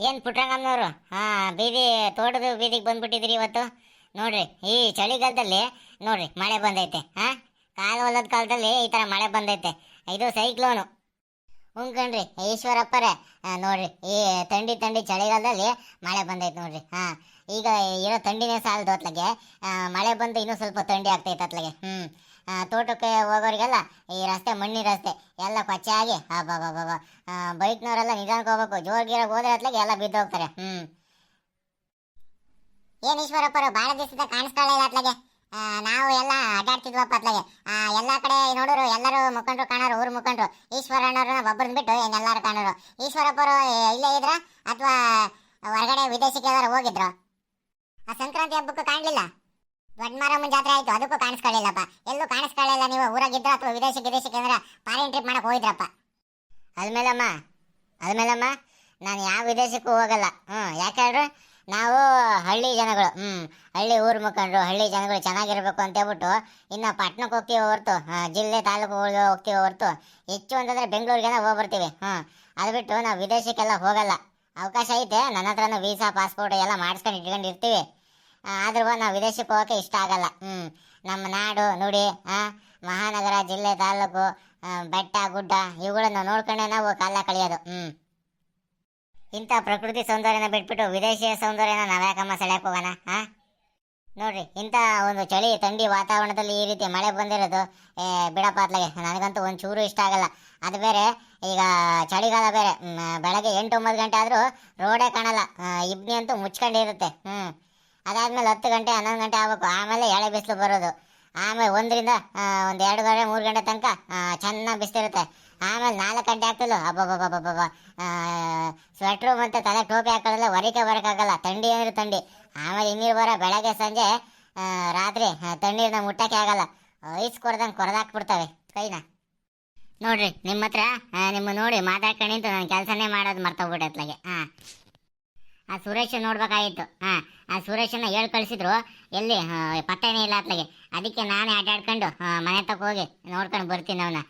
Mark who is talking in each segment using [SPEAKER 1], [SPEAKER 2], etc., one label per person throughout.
[SPEAKER 1] ಏನು ಪುಟ್ರಂಗಮ್ಮನವರು ಬೀದಿ ತೋಟದ ಬೀದಿಗೆ ಬಂದ್ಬಿಟ್ಟಿದ್ದೀರಿ ಇವತ್ತು. ನೋಡ್ರಿ ಈ ಚಳಿಗಾಲದಲ್ಲಿ ನೋಡ್ರಿ ಮಳೆ ಬಂದೈತೆ. ಕಾಲು ಹೊಲದ ಕಾಲದಲ್ಲಿ ಈ ಥರ ಮಳೆ ಬಂದೈತೆ. ಇದು ಸೈಕ್ಲೋನು. ಕಣ್ರಿ ಈಶ್ವರಪ್ಪರೇ, ನೋಡ್ರಿ ಈ ಥಂಡಿ ಥಂಡಿ ಚಳಿಗಾಲದಲ್ಲಿ ಮಳೆ ಬಂದೈತೆ ನೋಡ್ರಿ. ಈಗ ಇರೋ ಥಂಡಿನೇ ಸಾಲದು ಅತ್ಲಾಗೆ ಮಳೆ ಬಂದು ಇನ್ನೂ ಸ್ವಲ್ಪ ಥಂಡಿ ಆಗ್ತೈತೆ ಅತ್ಲಾಗೆ. ತೋಟಕ್ಕೆ ಹೋಗೋರಿಗೆಲ್ಲ ಈ ರಸ್ತೆ ಮಣ್ಣಿ ರಸ್ತೆ ಎಲ್ಲ ಕೊಚ್ಚಾಗಿ ಬಾಬಾ ಬೈಕ್ನವರೆಲ್ಲ ನಿಧಾನಕ್ಕೆ ಹೋಗ್ಬೇಕು. ಜೋರ್ಗಿರಾಗ ಹೋದ್ರೆ ಅತ್ಲಾಗೆ ಎಲ್ಲ ಬಿದ್ದು ಹೋಗ್ತಾರೆ.
[SPEAKER 2] ಏನ್ ಈಶ್ವರಪ್ಪರು ಭಾಳ ದಿವಸದ ಕಾಣಿಸ್ಕೊಳ್ಳ ಇಲ್ಲ ಅತ್ಲಾಗೆ. ನಾವು ಎಲ್ಲ ಅಡ್ಡಾಡ್ತಿದ್ವಪ್ಪ ಅತ್ಲಾಗೆ. ಎಲ್ಲ ಕಡೆ ನೋಡೋರು ಎಲ್ಲರೂ ಮುಖಂಡ್ರು ಕಾಣೋರು, ಊರು ಮುಖಂಡ್ರು. ಈಶ್ವರಣ್ಣವ್ರನ್ನ ಒಬ್ಬರನ್ನ ಬಿಟ್ಟು ಎಲ್ಲರೂ ಕಾಣೋರು. ಈಶ್ವರಪ್ಪರು ಇಲ್ಲೇ ಇದ್ರ ಅಥವಾ ಹೊರಗಡೆ ವಿದೇಶಕ್ಕೆ ಎಲ್ಲಾರು ಹೋಗಿದ್ರು? ಆ ಸಂಕ್ರಾಂತಿ ಹಬ್ಬಕ್ಕೂ ಕಾಣಲಿಲ್ಲ. ದೊಡ್ಡ ಮಾರಮ್ಮನ ಜಾತ್ರೆ ಆಯ್ತು, ಅದಕ್ಕೂ ಕಾಣಿಸ್ಕೊಳ್ಳಿಲ್ಲಪ್ಪ. ಎಲ್ಲೂ ಕಾಣಿಸ್ಕೊಳ್ಳಿಲ್ಲ. ನೀವು ಊರಾಗಿದ್ರ ಅಥವಾ ವಿದೇಶಕ್ಕೆ ಅಂದ್ರೆ ಫಾರಿನ್ ಟ್ರಿಪ್ ಮಾಡಕ್ ಹೋಗಿದ್ರಪ್ಪ?
[SPEAKER 1] ಅದ್ಮೇಲಮ್ಮ ನಾನು ಯಾವ ವಿದೇಶಕ್ಕೂ ಹೋಗಲ್ಲ. ಯಾಕೆ ಹೇಳ್ರಿ, ನಾವು ಹಳ್ಳಿ ಜನಗಳು. ಹಳ್ಳಿ ಊರು ಮುಖಂಡ್ರು, ಹಳ್ಳಿ ಜನಗಳು ಚೆನ್ನಾಗಿರ್ಬೇಕು ಅಂತ ಹೇಳ್ಬಿಟ್ಟು ಇನ್ನು ಪಟ್ಟಣಕ್ಕೆ ಹೋಗ್ತೀವಿ ಹೊರತು, ಜಿಲ್ಲೆ ತಾಲೂಕುಗಳಿಗೆ ಹೋಗ್ತೀವಿ ಹೊರತು, ಹೆಚ್ಚು ಅಂತಂದ್ರೆ ಬೆಂಗಳೂರಿಗೆಲ್ಲ ಹೋಗ್ಬರ್ತೀವಿ. ಅದು ಬಿಟ್ಟು ನಾವು ವಿದೇಶಕ್ಕೆಲ್ಲ ಹೋಗಲ್ಲ. ಅವಕಾಶ ಐತೆ, ನನ್ನ ಹತ್ರನೂ ವೀಸಾ ಪಾಸ್ಪೋರ್ಟ್ ಎಲ್ಲ ಮಾಡಿಸ್ಕೊಂಡು ಇಟ್ಕೊಂಡಿರ್ತೀವಿ. ಆದ್ರೂ ನಾವು ವಿದೇಶಕ್ಕೆ ಹೋಗೋಕೆ ಇಷ್ಟ ಆಗಲ್ಲ. ನಮ್ಮ ನಾಡು ನುಡಿ, ಮಹಾನಗರ, ಜಿಲ್ಲೆ, ತಾಲೂಕು, ಬೆಟ್ಟ ಗುಡ್ಡ ಇವುಗಳನ್ನು ನೋಡ್ಕೊಂಡೆ ನಾವು ಕಾಲ ಕಳೆಯೋದು. ಇಂಥ ಪ್ರಕೃತಿ ಸೌಂದರ್ಯನ ಬಿಟ್ಬಿಟ್ಟು ವಿದೇಶಿಯ ಸೌಂದರ್ಯನ ನಾವ್ಯಾಕಮ್ಮ ಸೆಳೆಯಕ್ಕೆ ಹೋಗೋಣ? ನೋಡ್ರಿ ಇಂಥ ಒಂದು ಚಳಿ ಥಂಡಿ ವಾತಾವರಣದಲ್ಲಿ ಈ ರೀತಿ ಮಳೆ ಬಂದಿರೋದು ಬಿಡಪ್ಪ ಅತ್ಲಾಗೆ ನನಗಂತೂ ಒಂಚೂರು ಇಷ್ಟ ಆಗಲ್ಲ. ಅದು ಬೇರೆ ಈಗ ಚಳಿಗಾಲ ಬೇರೆ. ಬೆಳಗ್ಗೆ 8-9 ಗಂಟೆ ಆದರೂ ರೋಡೇ ಕಾಣಲ್ಲ. ಇಬ್ನಿ ಅಂತೂ ಮುಚ್ಕೊಂಡಿರುತ್ತೆ. ಅದಾದ್ಮೇಲೆ 10 ಗಂಟೆ 11 ಗಂಟೆ ಆಗ್ಬೇಕು. ಆಮೇಲೆ ಎಳೆ ಬಿಸಿಲು ಬರೋದು. ಆಮೇಲೆ 1ರಿಂದ 1, 2 ಗಂಟೆ 3 ಗಂಟೆ ತನಕ ಚೆನ್ನಾಗಿ ಬಿಸಿಲಿರುತ್ತೆ. ಆಮೇಲೆ 4 ಗಂಟೆ ಆಗ್ತಲ್ಲ ಅಬ್ಬಬ್ಬಬ್ಬಬ್ಬ, ಸ್ವೆಟ್ರು ಮತ್ತು ತಲೆ ಟೋಪಿ ಹಾಕೊಳ್ಳಲ್ಲ, ಹೊರಕೆ ಬರೋಕ್ಕಾಗಲ್ಲ. ಥಂಡಿ ಅಂದ್ರೆ ಥಂಡಿ. ಆಮೇಲೆ ಇನ್ನೀರು ಬರೋ ಬೆಳಗ್ಗೆ ಸಂಜೆ ರಾತ್ರಿ ತಣ್ಣೀರನ್ನ ಮುಟ್ಟಕ್ಕೆ ಆಗಲ್ಲ. ಐಸ್ ಕೊಡ್ದಂಗೆ ಕೊರದಾಕ್ಬಿಡ್ತವೆ ಕೈನ. ನೋಡ್ರಿ ನಿಮ್ಮ ಹತ್ರ ನಿಮ್ಮ ನೋಡಿ ಮಾತಾಡ್ಕೊಂಡು ನಿಂತು ನಾನು ಕೆಲಸನೇ ಮಾಡೋದು ಮರ್ತೋಗ್ಬಿಟ್ಟೆ ಅತ್ಲಾಗೆ. ಆ ಸುರೇಶ್ ನೋಡ್ಬೇಕಾಗಿತ್ತು. ಆ ಸುರೇಶನ್ನ ಹೇಳಿ ಕಳಿಸಿದ್ರು, ಎಲ್ಲಿ ಪತ್ತೆನೇ ಇಲ್ಲ ಅತ್ಲಾಗೆ. ಅದಕ್ಕೆ ನಾನೇ ಅಡ್ಡಾಡ್ಕೊಂಡು ಮನೆ ತಕ್ಕ ಹೋಗಿ ನೋಡ್ಕೊಂಡು ಬರ್ತೀನಿ ಅವನ.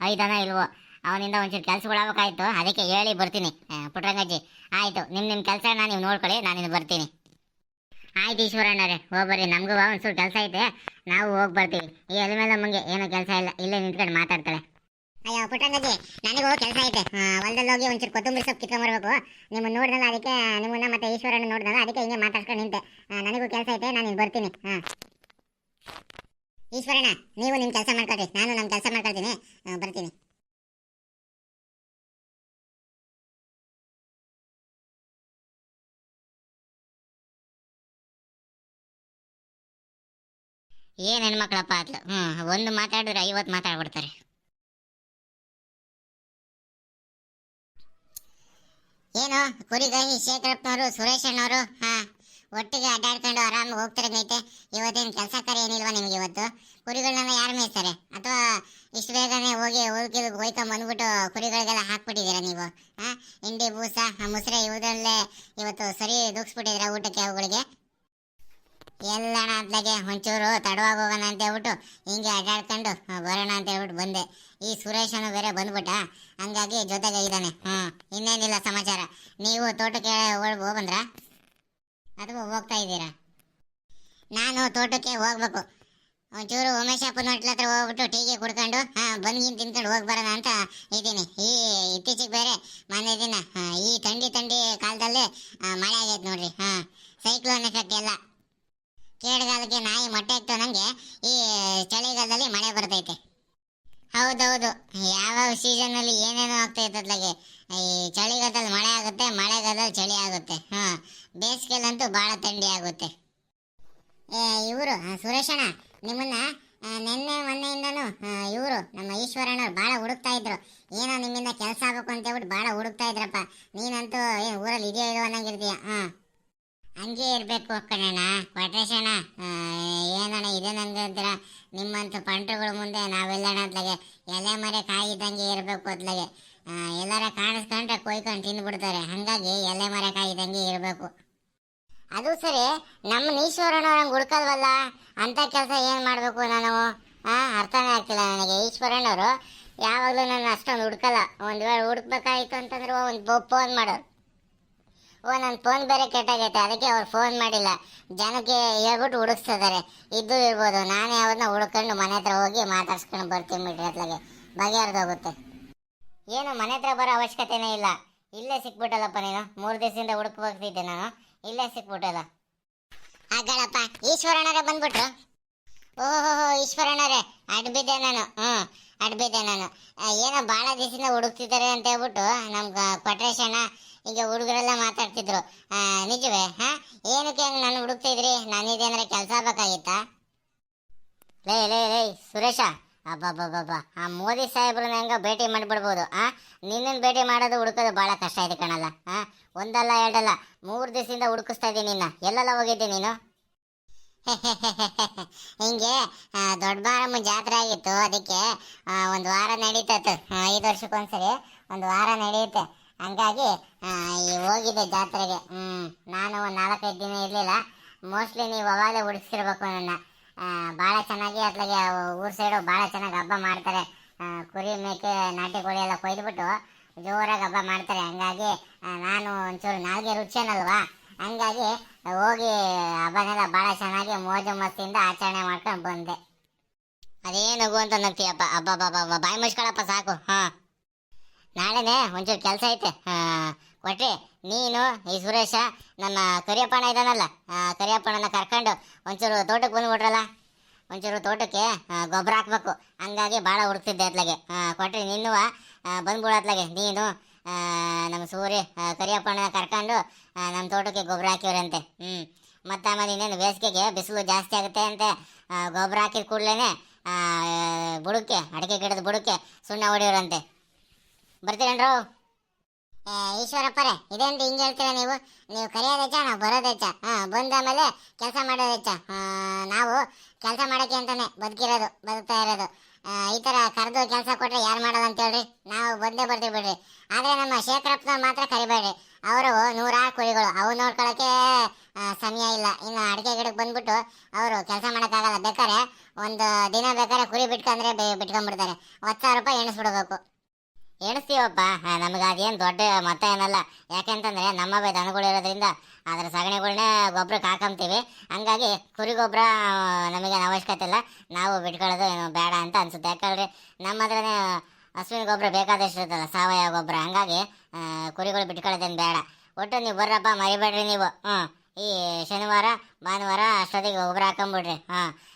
[SPEAKER 1] ಐದನ ಇಲ್ವೋ ಅವನಿಂದ ಒಂಚೂರು ಕೆಲಸಗಳಾಗಬೇಕಾಯ್ತು, ಅದಕ್ಕೆ ಹೇಳಿ ಬರ್ತೀನಿ. ಪುಟ್ರಂಗಜ್ಜಿ ಆಯಿತು, ನಿಮ್ಮ ಕೆಲಸನ ನೀವು ನೋಡ್ಕೊಳ್ಳಿ, ನಾನಿನ್ನು ಬರ್ತೀನಿ. ಆಯ್ತು ಈಶ್ವರಣ್ಣರೇ, ಹೋಗ್ಬರ್ರಿ. ನಮಗೂ ಒಂಚೂರು ಕೆಲಸ ಐತೆ, ನಾವು ಹೋಗಿ ಬರ್ತೀವಿ. ಈ ಮೇಲೆ ನಮಗೆ ಏನೂ ಕೆಲಸ ಇಲ್ಲ, ಇಲ್ಲೇ ನಿಂತ್ಕೊಂಡು ಮಾತಾಡ್ತಾಳೆ.
[SPEAKER 2] ಅಯ್ಯೋ ಪುಟ್ಟಂಗಜ್ಜಿ, ನನಗೂ ಕೆಲಸ ಐತೆ. ಹೊಲದಲ್ಲಿ ಹೋಗಿ ಒಂಚೂರು ಕೊತ್ತಂಬರಿ ಸೊಪ್ಪು ಕಿತ್ಕೊಂಡ್ಬರ್ಬೇಕು. ನಿಮ್ಮನ್ನು ನೋಡಿದ್ನಲ್ಲ, ಅದಕ್ಕೆ ನಿಮ್ಮನ್ನ ಮತ್ತೆ ಈಶ್ವರಣ್ಣ ನೋಡಿದ್ನಲ್ಲ, ಅದಕ್ಕೆ ಹಿಂಗೆ ಮಾತಾಡ್ಕೊಂಡು ನಿಂತೆ. ನನಗೂ ಕೆಲಸ ಐತೆ, ನಾನು ಇಲ್ಲಿ ಬರ್ತೀನಿ. ಈಶ್ವರಣ್ಣ, ನೀವು ನಿಮ್ಮ ಕೆಲಸ ಮಾಡ್ಕೊಳ್ರಿ, ನಾನು ನಮ್ಮ ಕೆಲಸ ಮಾಡ್ಕೊಳ್ತೀನಿ. ಬರ್ತೀನಿ.
[SPEAKER 1] ಏನು ಹೆಣ್ಮಕ್ಳಪ್ಪ ಅತ್ಲು. ಒಂದು ಮಾತಾಡಿದ್ರೆ 50 ಮಾತಾಡ್ಬಿಡ್ತಾರೆ.
[SPEAKER 2] ಏನು ಕುರಿಗಾಯಿ ಶೇಖರಪ್ಪನವರು, ಸುರೇಶ್ ಅಣ್ಣವರು ಒಟ್ಟಿಗೆ ಅಡ್ಡಾಡ್ಕೊಂಡು ಆರಾಮಾಗಿ ಹೋಗ್ತಿರಂಗೈತೆ. ಇವತ್ತೇನು ಕೆಲಸ ಕಾರ್ಯ ಏನಿಲ್ವಾ ನಿಮಗೆ? ಇವತ್ತು ಕುರಿಗಳನ್ನೆಲ್ಲ ಯಾರು ಮೇಯಿಸ್ತಾರೆ? ಅಥವಾ ಇಷ್ಟು ಬೇಗನೆ ಹೋಗಿ ಹೋಯ್ಕೊಂಡ್ ಬಂದ್ಬಿಟ್ಟು ಕುರಿಗಳಿಗೆಲ್ಲ ಹಾಕ್ಬಿಟ್ಟಿದ್ದೀರಾ ನೀವು? ಹಿಂಡಿ ಬೂಸ ಮುಸ್ರೆ ಇವುದರಲ್ಲೇ ಇವತ್ತು ಸರಿ ದುಗ್ಸ್ಬಿಟ್ಟಿದ್ದೀರಾ ಊಟಕ್ಕೆ ಅವುಗಳಿಗೆ? ಎಲ್ಲಣ ಅತ್ಲಾಗೆ ಒಂಚೂರು ತಡವಾಗಿ ಹೋಗೋಣ ಅಂತ ಹೇಳ್ಬಿಟ್ಟು ಹಿಂಗೆ ಅಡ್ಡಾಡ್ಕೊಂಡು ಬರೋಣ ಅಂತ ಹೇಳ್ಬಿಟ್ಟು ಬಂದೆ. ಈ ಸುರೇಶನು ಬೇರೆ ಬಂದ್ಬಿಟ್ಟ, ಹಂಗಾಗಿ ಜೊತೆಗೆ ಇದ್ದಾನೆ. ಇನ್ನೇನಿಲ್ಲ ಸಮಾಚಾರ. ನೀವು ತೋಟಕ್ಕೆ ಹೋಗ್ಬಂದ್ರ ಅಥವಾ ಹೋಗ್ತಾ ಇದ್ದೀರಾ? ನಾನು ತೋಟಕ್ಕೆ ಹೋಗ್ಬೇಕು. ಒಂಚೂರು ಉಮೇಶಪ್ಪನ ಹೋಟ್ಲ ಹತ್ರ ಹೋಗ್ಬಿಟ್ಟು ಟೀಗೆ ಕುಡ್ಕೊಂಡು ಬಂದ್ಗಿನ್ ತಿನ್ಕೊಂಡು ಹೋಗಿ ಬರೋಣ ಅಂತ ಇದ್ದೀನಿ. ಇತ್ತೀಚೆಗೆ ಬೇರೆ ಮೊನ್ನೆ ದಿನ ಈ ಥಂಡಿ ಕಾಲದಲ್ಲಿ ಮಳೆ ಆಗೈತೆ ನೋಡ್ರಿ. ಸೈಕ್ಲೋನ್ ಎಫೆಕ್ಟ್ ಎಲ್ಲ. ಕೇಳಗಾಲಕ್ಕೆ ನಾಯಿ ಮೊಟ್ಟೆ ಇತ್ತು ನಂಗೆ. ಈ ಚಳಿಗಾಲದಲ್ಲಿ ಮಳೆ ಬರ್ತೈತೆ. ಹೌದೌದು, ಯಾವ್ಯಾವ ಸೀಸನಲ್ಲಿ ಏನೇನೋ ಆಗ್ತೈತೆ ಅದ್ಲಾಗೆ. ಈ ಚಳಿಗಾಲದಲ್ಲಿ ಮಳೆ ಆಗುತ್ತೆ, ಮಳೆಗಾಲದಲ್ಲಿ ಚಳಿ ಆಗುತ್ತೆ. ಬೇಸಿಗೆಲಂತೂ ಭಾಳ ಥಂಡಿ ಆಗುತ್ತೆ. ಇವರು ಸುರೇಶಣ್ಣ ನಿಮ್ಮನ್ನ ನಿನ್ನೆ ಮೊನ್ನೆಯಿಂದನೂ ಇವರು ನಮ್ಮ ಈಶ್ವರಣ್ಣವ್ರು ಭಾಳ ಹುಡುಕ್ತಾ ಇದ್ರು. ಏನೋ ನಿಮ್ಮಿಂದ ಕೆಲಸ ಆಗಬೇಕು ಅಂತ ಹೇಳ್ಬಿಟ್ಟು ಭಾಳ ಹುಡುಕ್ತಾ ಇದ್ರಪ್ಪ. ನೀನಂತೂ ಏನು ಊರಲ್ಲಿ ಇದೆಯೋ ಇರೋ ಅನ್ನಂಗಿರ್ತೀಯ. ಹಂಗೆ ಇರಬೇಕು ಕಣಣ್ಣ ಕೊಟ್ರೇಶಣ್ಣ. ಏನಣ್ಣ ಇದೇನಂಗೆ ಅಂತೀರ? ನಿಮ್ಮಂತ ಪಂಟ್ರುಗಳ ಮುಂದೆ ನಾವೆಲ್ಲಣ್ಣ ಅತ್ಲಾಗೆ ಎಲೆ ಮರೆ ಕಾಯಿದಂಗೆ ಇರಬೇಕು. ಅತ್ಲಾಗೆ ಎಲ್ಲಾರ ಕಾಣಿಸ್ಕೊಂಡ್ರೆ ಕೊಯ್ಕೊಂಡು ತಿಂದ್ಬಿಡ್ತಾರೆ. ಹಾಗಾಗಿ ಎಲೆ ಮರೆ ಕಾಯಿದಂಗೆ ಇರಬೇಕು.
[SPEAKER 1] ಅದು ಸರಿ, ನಮ್ಮ ಈಶ್ವರಣ್ಣವ್ರಂಗೆ ಹುಡ್ಕಲ್ವಲ್ಲ, ಅಂಥ ಕೆಲಸ ಏನು ಮಾಡಬೇಕು ನಾನು? ಅರ್ಥನೇ ಆಗ್ತಿಲ್ಲ ನನಗೆ. ಈಶ್ವರಣ್ಣವರು ಯಾವಾಗಲೂ ನನ್ನ ಅಷ್ಟೊಂದು ಹುಡ್ಕಲ್ಲ. ಒಂದು ವೇಳೆ ಹುಡುಕ್ಬೇಕಾಯ್ತು ಅಂತಂದ್ರೆ ಒಂದು ಫೋನ್ ಮಾಡೋರು.
[SPEAKER 2] ಓ ನನ್ನ ಫೋನ್ ಬೇರೆ ಕೆಟ್ಟಾಗೈತೆ, ಅದಕ್ಕೆ ಅವ್ರು ಫೋನ್ ಮಾಡಿಲ್ಲ. ಜನಕ್ಕೆ ಹೇಳ್ಬಿಟ್ಟು ಹುಡುಕ್ತಿದ್ದಾರೆ. ಇದ್ದು ಇರ್ಬೋದು, ನಾನೇ ಅವ್ರನ್ನ ಹುಡ್ಕೊಂಡು ಮನೆ ಹತ್ರ ಹೋಗಿ ಮಾತಾಡ್ಸ್ಕೊಂಡು ಬರ್ತೀನಿ ಬಿಡ್ರಿ. ಅತ್ಲಾಗೆ ಬಗೆಹರಿದೋಗುತ್ತೆ.
[SPEAKER 1] ಏನು ಮನೆ ಹತ್ರ ಬರೋ ಅವಶ್ಯಕತೆನೇ ಇಲ್ಲ, ಇಲ್ಲೇ ಸಿಕ್ಬಿಟ್ಟಲ್ಲಪ್ಪ ನೀನು. 3 ದಿವಸದಿಂದ ಹುಡುಕ್ ಹೋಗ್ತಿದ್ದೆ ನಾನು, ಇಲ್ಲೇ ಸಿಕ್ಬಿಟ್ಟಲ್ಲ.
[SPEAKER 2] ಆಗಳಪ್ಪ, ಈಶ್ವರಣ್ಣರೇ ಬಂದ್ಬಿಟ್ರು. ಓಹೋ ಈಶ್ವರಣ್ಣರೇ, ಅಡ್ಬಿದ್ದೆ ನಾನು. ಅಡ್ಬಿದ್ದೆ ನಾನು. ಏನೋ ಭಾಳ ದಿವಸದಿಂದ ಹುಡುಕ್ತಿದ್ದಾರೆ ಅಂತ ಹೇಳ್ಬಿಟ್ಟು ನಮ್ಗೆ ಕೊಟ್ರೇಶಣ್ಣ ಈಗ ಹುಡುಗರೆಲ್ಲ ಮಾತಾಡ್ತಿದ್ರು. ನಿಜವೇ? ಏನಕ್ಕೆ ನಾನು ಹುಡುಕ್ತಿದ್ರಿ? ನಾನಿದೇನಾರ ಕೆಲಸ ಬೇಕಾಗಿತ್ತಾ?
[SPEAKER 1] ಲೇ ಸುರೇಶ, ಅಬ್ಬಬ್ಬಬ್ಬ, ಆ ಮೋದಿ ಸಾಹೇಬ್ರನ್ನ ಹೆಂಗ ಭೇಟಿ ಮಾಡಿಬಿಡ್ಬೋದು. ನಿನ್ನನ್ನು ಭೇಟಿ ಮಾಡೋದು ಹುಡುಕೋದು ಭಾಳ ಕಷ್ಟ ಇದೆ ಕಣಲ್ಲ. ಒಂದಲ್ಲ ಎರಡಲ್ಲ 3 ದಿವಸದಿಂದ ಹುಡುಕಿಸ್ತಾ ಇದ್ದೀನಿ ನಿನ್ನ. ಎಲ್ಲೆಲ್ಲ ಹೋಗಿದ್ದೆ ನೀನು?
[SPEAKER 2] ಹಿಂಗೆ ದೊಡ್ಡ ಮಾರಮ್ಮ ಜಾತ್ರೆ ಆಗಿತ್ತು, ಅದಕ್ಕೆ 1 ವಾರ ನಡೀತತ್ತು. 5 ವರ್ಷಕ್ಕೊಂದ್ಸರಿ 1 ವಾರ ನಡೆಯುತ್ತೆ. ಹಂಗಾಗಿ ಹೋಗಿದ್ದೆ ಜಾತ್ರೆಗೆ. ನಾನು ಒಂದು 4-5 ದಿನ ಇರಲಿಲ್ಲ. ಮೋಸ್ಟ್ಲಿ ನೀವು ಅವಾಗಲೇ ಹುಡುಕ್ಸಿರ್ಬೇಕು ನನ್ನ. ಭಾಳ ಚೆನ್ನಾಗಿ ಅತ್ಲಾಗೆ ಊರ್ ಸೈಡು ಭಾಳ ಚೆನ್ನಾಗಿ ಹಬ್ಬ ಮಾಡ್ತಾರೆ. ಕುರಿ ಮೇಕೆ ನಾಟಿ ಕೋಳಿ ಎಲ್ಲ ಕೊಯ್ದುಬಿಟ್ಟು ಜೋರಾಗಿ ಹಬ್ಬ ಮಾಡ್ತಾರೆ. ಹಂಗಾಗಿ ನಾನು ಒಂಚೂರು ನಾಲ್ಗೆ ರುಚಿಯನಲ್ವಾ, ಹಂಗಾಗಿ ಹೋಗಿ ಹಬ್ಬನೆಲ್ಲ ಭಾಳ ಚೆನ್ನಾಗಿ ಮೋಜು ಮಸ್ತಿಯಿಂದ ಆಚರಣೆ ಮಾಡ್ಕೊಂಡು ಬಂದೆ.
[SPEAKER 1] ಅದೇನಗು ಅಂತ ನಗ್ತೀಯಪ್ಪ. ಅಬ್ಬಬ್ಬಬ್ಬ, ಬಾಯಿ ಮುಚ್ಕೊಳಪ್ಪ ಸಾಕು. ನಾಳೆನೆ ಒಂಚೂರು ಕೆಲಸ ಐತೆ. ಕೊಟ್ರಿ ನೀನು ಈ ಸುರೇಶ ನಮ್ಮ ಕರಿಯಪ್ಪಣ್ಣ ಇದ್ದಾನಲ್ಲ, ಕರಿಯಪ್ಪಣ್ಣನ ಕರ್ಕೊಂಡು ಒಂಚೂರು ತೋಟಕ್ಕೆ ಬಂದ್ಬಿಟ್ರಲ್ಲ. ಒಂಚೂರು ತೋಟಕ್ಕೆ ಗೊಬ್ಬರ ಹಾಕ್ಬೇಕು. ಹಂಗಾಗಿ ಭಾಳ ಹುಡುಕ್ತಿದ್ದೆ ಅತ್ಲಾಗೆ. ಕೊಟ್ರಿ ನಿನ್ನುವ ಬಂದ್ಬಿಡತ್ಲಾಗೆ. ನೀನು ನಮ್ಮ ಸೂರ್ಯ ಕರಿಯಪ್ಪಣ್ಣನ ಕರ್ಕೊಂಡು ನಮ್ಮ ತೋಟಕ್ಕೆ ಗೊಬ್ಬರ ಹಾಕಿವ್ರಂತೆ. ಮತ್ತು ಆಮೇಲೆ ಇನ್ನೇನು ಬೇಸಿಗೆಗೆ ಬಿಸಿಲು ಜಾಸ್ತಿ ಆಗುತ್ತೆ ಅಂತೆ. ಗೊಬ್ಬರ ಹಾಕಿದ ಕೂಡಲೇ ಬುಡಕ್ಕೆ, ಅಡಿಕೆ ಗಿಡದ ಬುಡಕ್ಕೆ ಸುಣ್ಣ ಹೊಡಿಯೋರಂತೆ. ಬರ್ತೀರೇನ್ರು?
[SPEAKER 2] ಈಶ್ವರಪ್ಪರೇ, ಇದೇಂತ ಹಿಂಗೆ ಹೇಳ್ತೀರಾ ನೀವು? ನೀವು ಕರೆಯೋದೆಚ್ಚ, ನಾವು ಬರೋದೆಚ್ಚ. ಬಂದಾಮೇಲೆ ಕೆಲಸ ಮಾಡೋದೆಚ್ಚ. ನಾವು ಕೆಲಸ ಮಾಡೋಕ್ಕೆ ಅಂತಾನೆ ಬದುಕ್ತಾ ಇರೋದು. ಈ ಥರ ಕರೆದು ಕೆಲಸ ಕೊಟ್ಟರೆ ಯಾರು ಮಾಡೋದು ಅಂತ ಹೇಳ್ರಿ. ನಾವು ಬಂದೇ ಬರ್ತೀವಿ ಬಿಡ್ರಿ. ಆದರೆ ನಮ್ಮ ಶೇಖರಪ್ಪನವ್ರು ಮಾತ್ರ ಕರಿಬೇಡ್ರಿ. ಅವರು 100 ಕುರಿಗಳು, ಅವು ನೋಡ್ಕೊಳ್ಳೋಕ್ಕೆ ಸಮಯ ಇಲ್ಲ. ಇನ್ನು ಅಡಿಕೆ ಗಿಡಕ್ಕೆ ಬಂದ್ಬಿಟ್ಟು ಅವರು ಕೆಲಸ ಮಾಡೋಕ್ಕಾಗಲ್ಲ. ಬೇಕಾದ್ರೆ ಒಂದು ದಿನ ಬೇಕಾದ್ರೆ ಕುರಿ ಬಿಟ್ಕೊಂಡ್ರೆ ಬಿಟ್ಕೊಂಡ್ಬಿಡ್ತಾರೆ. 10,000 ರೂಪಾಯಿ ಎಣಿಸ್ಬಿಡ್ಬೇಕು.
[SPEAKER 1] ಎಣಿಸ್ತೀವಪ್ಪ, ನಮಗೆ ಅದೇನು ದೊಡ್ಡ ಮೊತ್ತ ಏನಲ್ಲ. ಯಾಕೆಂತಂದರೆ ನಮ್ಮ ದನಗಳು ಇರೋದ್ರಿಂದ ಅದರ ಸಗಣಿಗಳನ್ನೇ ಗೊಬ್ಬರಕ್ಕೆ ಹಾಕೊಂತೀವಿ. ಹಂಗಾಗಿ ಕುರಿ ಗೊಬ್ಬರ ನಮಗೇನು ಅವಶ್ಯಕತೆ ಇಲ್ಲ. ನಾವು ಬಿಟ್ಕೊಳ್ಳೋದು ಏನು ಬೇಡ ಅಂತ ಅನಿಸುತ್ತೆ. ಯಾಕಂದರೆ ನಮ್ಮ ಹತ್ರನೇ ಹಸುವಿನ ಗೊಬ್ಬರ ಬೇಕಾದಷ್ಟು ಇರ್ತಲ್ಲ, ಸಾವಯವ ಗೊಬ್ಬರ. ಹಂಗಾಗಿ ಕುರಿಗಳು ಬಿಟ್ಕೊಳ್ಳೋದೇನು ಬೇಡ. ಒಟ್ಟು ನೀವು ಬರ್ರಪ್ಪ, ಮರಿಬೇಡ್ರಿ ನೀವು. ಈ ಶನಿವಾರ ಭಾನುವಾರ ಅಷ್ಟೊತ್ತಿಗೆ ಗೊಬ್ಬರ ಹಾಕೊಂಬಿಡ್ರಿ.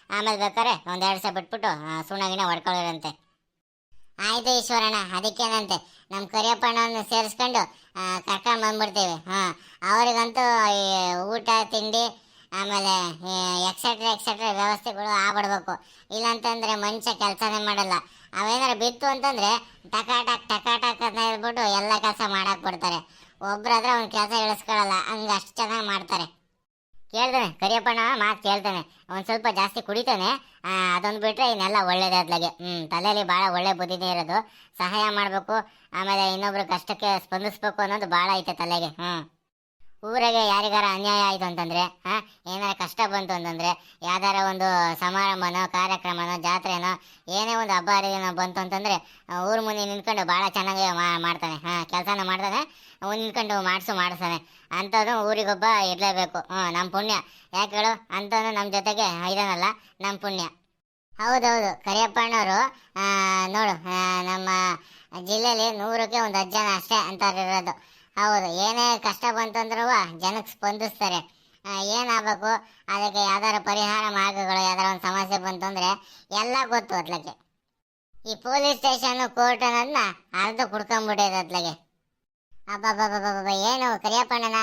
[SPEAKER 1] ಆಮೇಲೆ ಬೇಕಾದ್ರೆ 1-2 ದಿವಸ ಬಿಟ್ಬಿಟ್ಟು ಸುಣ್ಣ ಗಿಣ್ಣ ಹೊಡ್ಕೊಳ್ಳಿರಂತೆ.
[SPEAKER 2] ಆಯ್ತು ಈಶ್ವರಣ್ಣ, ಅದಕ್ಕೇನಂತೆ. ನಮ್ಮ ಕರಿಯಪ್ಪಣ್ಣವನ್ನು ಸೇರಿಸ್ಕೊಂಡು ಕರ್ಕೊಂಡು ಬಂದ್ಬಿಡ್ತೀವಿ. ಅವರಿಗಂತೂ ಈ ಊಟ ತಿಂಡಿ ಆಮೇಲೆ ಎಕ್ಸೆಟ್ರಾ ವ್ಯವಸ್ಥೆಗಳು ಆಗ್ಬಿಡ್ಬೇಕು. ಇಲ್ಲಾಂತಂದರೆ ಮನುಷ್ಯ ಕೆಲಸನೇ ಮಾಡಲ್ಲ. ಅವೇನಾರು ಬಿತ್ತು ಅಂತಂದರೆ ಟಕಾಟಕ್ ಅಂತ ಹೇಳ್ಬಿಟ್ಟು ಎಲ್ಲ ಕೆಲಸ ಮಾಡಕ್ಕೆ ಬಿಡ್ತಾರೆ. ಒಬ್ಬರಾದ್ರೆ ಒಂದು ಕೆಲಸ ಇಳಿಸ್ಕೊಳ್ಳಲ್ಲ. ಹಂಗೆ ಅಷ್ಟು ಚೆನ್ನಾಗಿ ಮಾಡ್ತಾರೆ.
[SPEAKER 1] ಕೇಳ್ತಾನೆ ಕರಿಯಪ್ಪಣ್ಣ, ಮಾತು ಕೇಳ್ತಾನೆ. ಒಂದು ಸ್ವಲ್ಪ ಜಾಸ್ತಿ ಕುಡಿತಾನೆ. ಅದೊಂದು ಬಿಟ್ಟರೆ ಇನ್ನೆಲ್ಲ ಒಳ್ಳೇದೇ ಅದ್ಲಾಗೆ. ತಲೆಯಲ್ಲಿ ಭಾಳ ಒಳ್ಳೆ ಬುದ್ಧಿನೇ ಇರೋದು. ಸಹಾಯ ಮಾಡಬೇಕು, ಆಮೇಲೆ ಇನ್ನೊಬ್ರು ಕಷ್ಟಕ್ಕೆ ಸ್ಪಂದಿಸ್ಬೇಕು ಅನ್ನೋದು ಭಾಳ ಐತೆ ತಲೆಗೆ. ಊರಾಗೆ ಯಾರಿಗಾರ ಅನ್ಯಾಯ ಆಯಿತು ಅಂತಂದರೆ, ಏನಾರ ಕಷ್ಟ ಬಂತು ಅಂತಂದರೆ, ಯಾವ್ದಾರ ಒಂದು ಸಮಾರಂಭನೋ ಕಾರ್ಯಕ್ರಮನೋ ಜಾತ್ರೆನೋ ಏನೇ ಒಂದು ಹಬ್ಬ ಹರಿದಿನೋ ಬಂತು ಅಂತಂದರೆ ಊರ ಮುಂದೆ ನಿಂತ್ಕೊಂಡು ಭಾಳ ಚೆನ್ನಾಗಿ ಮಾಡ್ತಾನೆ. ಕೆಲಸನ ಮಾಡ್ತಾನೆ, ನಿಂತ್ಕೊಂಡು ಮಾಡಿಸ್ತಾನೆ. ಅಂಥದ್ದು ಊರಿಗೊಬ್ಬ ಇರಲೇಬೇಕು. ನಮ್ಮ ಪುಣ್ಯ. ಯಾಕೆ ಹೇಳು? ಅಂಥದ್ದು ನಮ್ಮ ಜೊತೆಗೆ ಇದಾನಲ್ಲ, ನಮ್ಮ ಪುಣ್ಯ.
[SPEAKER 2] ಹೌದೌದು, ಕರಿಯಪ್ಪಣ್ಣವರು ನೋಡು, ನಮ್ಮ ಜಿಲ್ಲೆಯಲ್ಲಿ 100ಕ್ಕೆ 10 ಜನ ಅಷ್ಟೇ ಅಂತಾರಿರೋದು. ಹೌದು, ಏನೇ ಕಷ್ಟ ಬಂತು ಅಂದ್ರೂ ಜನಕ್ಕೆ ಸ್ಪಂದಿಸ್ತಾರೆ. ಏನಾಗಬೇಕು, ಅದಕ್ಕೆ ಯಾವ್ದಾರ ಪರಿಹಾರ ಮಾರ್ಗಗಳು, ಯಾವ್ದಾರ ಒಂದು ಸಮಸ್ಯೆ ಬಂತು ಅಂದರೆ ಎಲ್ಲ ಗೊತ್ತು ಅತ್ಲಕ್ಕೆ. ಈ ಪೊಲೀಸ್ ಸ್ಟೇಷನ್ನು ಕೋರ್ಟ್ ಅನ್ನೋದನ್ನ ಅರ್ಧ ಕುಡ್ಕೊಂಡ್ಬಿಟ್ಟಿದೆ ಅತ್ಲಗೆ. ಅಬ್ಬಬ್ಬಬ್ಬಬ್ಬ, ಏನು ಕರಿಯಪ್ಪಣ್ಣನ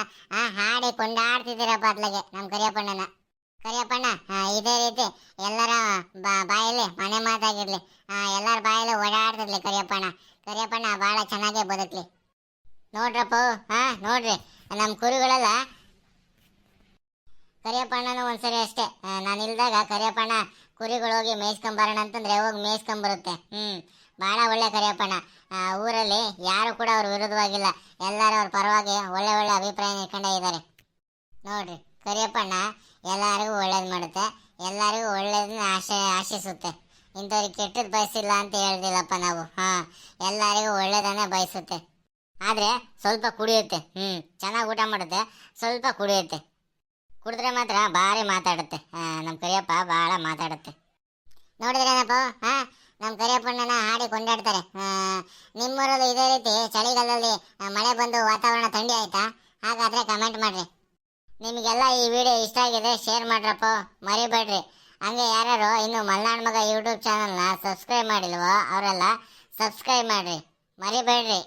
[SPEAKER 2] ಹಾಡಿ ಕೊಂಡಾಡ್ತಿದ್ದೀರಪ್ಪ ಅತ್ಲಗೆ ನಮ್ಮ ಕರಿಯಪ್ಪಣ್ಣನ. ಕರಿಯಪ್ಪಣ್ಣ, ಇದೇ ರೀತಿ ಎಲ್ಲರ ಬಾಯಲ್ಲಿ ಮನೆ ಮಾತಾಗಿರ್ಲಿ, ಎಲ್ಲರ ಬಾಯಲ್ಲಿ ಓಡಾಡ್ತಿರ್ಲಿ ಕರಿಯಪ್ಪಣ್ಣ ಭಾಳ ಚೆನ್ನಾಗೇ ಬದುಕಲಿ. ನೋಡ್ರಪ್ಪ, ನೋಡ್ರಿ ನಮ್ಮ ಕುರಿಗಳೆಲ್ಲ ಕರಿಯಪ್ಪಣ್ಣನೂ ಒಂದ್ಸರಿ ಅಷ್ಟೇ ನಾನು ಇಲ್ದಾಗ ಕರಿಯಪ್ಪಣ್ಣ ಕುರಿಗಳು ಹೋಗಿ ಮೇಯ್ಸ್ಕೊಂಬರೋಣ ಅಂತಂದ್ರೆ ಹೋಗಿ ಮೇಯ್ಸ್ಕೊಂಬರುತ್ತೆ. ಭಾಳ ಒಳ್ಳೆ ಕರಿಯಪ್ಪಣ್ಣ. ಊರಲ್ಲಿ ಯಾರು ಕೂಡ ಅವ್ರ ವಿರುದ್ಧವಾಗಿಲ್ಲ, ಎಲ್ಲರೂ ಅವ್ರ ಪರವಾಗಿ ಒಳ್ಳೆ ಅಭಿಪ್ರಾಯ ಇಟ್ಕೊಂಡೇ ಇದ್ದಾರೆ. ನೋಡ್ರಿ, ಕರಿಯಪ್ಪಣ್ಣ ಎಲ್ಲರಿಗೂ ಒಳ್ಳೇದು ಮಾಡುತ್ತೆ, ಎಲ್ಲರಿಗೂ ಒಳ್ಳೇದನ್ನ ಆಶಿಸುತ್ತೆ. ಇಂಥವ್ರಿಗೆ ಕೆಟ್ಟದ್ದು ಬಯಸಿಲ್ಲ ಅಂತ ಹೇಳ್ದಿಲ್ಲಪ್ಪ ನಾವು. ಎಲ್ಲರಿಗೂ ಒಳ್ಳೇದನ್ನೇ ಬಯಸುತ್ತೆ.
[SPEAKER 1] ಆದ್ರೆ ಸ್ವಲ್ಪ ಕುಡಿಯುತ್ತೆ. ಚೆನ್ನಾಗಿ ಊಟ ಮಾಡುತ್ತೆ, ಸ್ವಲ್ಪ ಕುಡಿಯುತ್ತೆ. ಕುಡಿದ್ರೆ ಮಾತ್ರ ಭಾರಿ ಮಾತಾಡುತ್ತೆ. ನಮ್ಮ ಕರಿಯಪ್ಪ ಭಾಳ ಮಾತಾಡುತ್ತೆ.
[SPEAKER 2] ನೋಡಿದ್ರೇನಪ್ಪ ಹಾ ನಮ್ಮ ಕರಿಯಪ್ಪಣ್ಣನ ಹಾಡಿ ಕೊಂಡಾಡ್ತಾರೆ. ನಿಮ್ಮೂರಲ್ಲೂ ಇದೇ ರೀತಿ ಚಳಿಗಾಲದಲ್ಲಿ ಮಳೆ ಬಂದು ವಾತಾವರಣ ಥಂಡಿ ಆಯ್ತಾ? ಹಾಗಾದ್ರೆ ಕಮೆಂಟ್ ಮಾಡ್ರಿ.
[SPEAKER 1] ನಿಮಗೆಲ್ಲ ಈ ವಿಡಿಯೋ ಇಷ್ಟ ಆಗಿದೆ ಶೇರ್ ಮಾಡ್ರಪ್ಪ, ಮರಿಬೇಡ್ರಿ. ಹಂಗೆ ಯಾರ್ಯಾರು ಇನ್ನು ಮಲ್ನಾಡ್ ಮಗ ಯೂಟ್ಯೂಬ್ ಚಾನಲ್ನ ಸಬ್ಸ್ಕ್ರೈಬ್ ಮಾಡಿಲ್ವೋ ಅವರೆಲ್ಲ ಸಬ್ಸ್ಕ್ರೈಬ್ ಮಾಡ್ರಿ, ಮರಿಬೇಡ್ರಿ.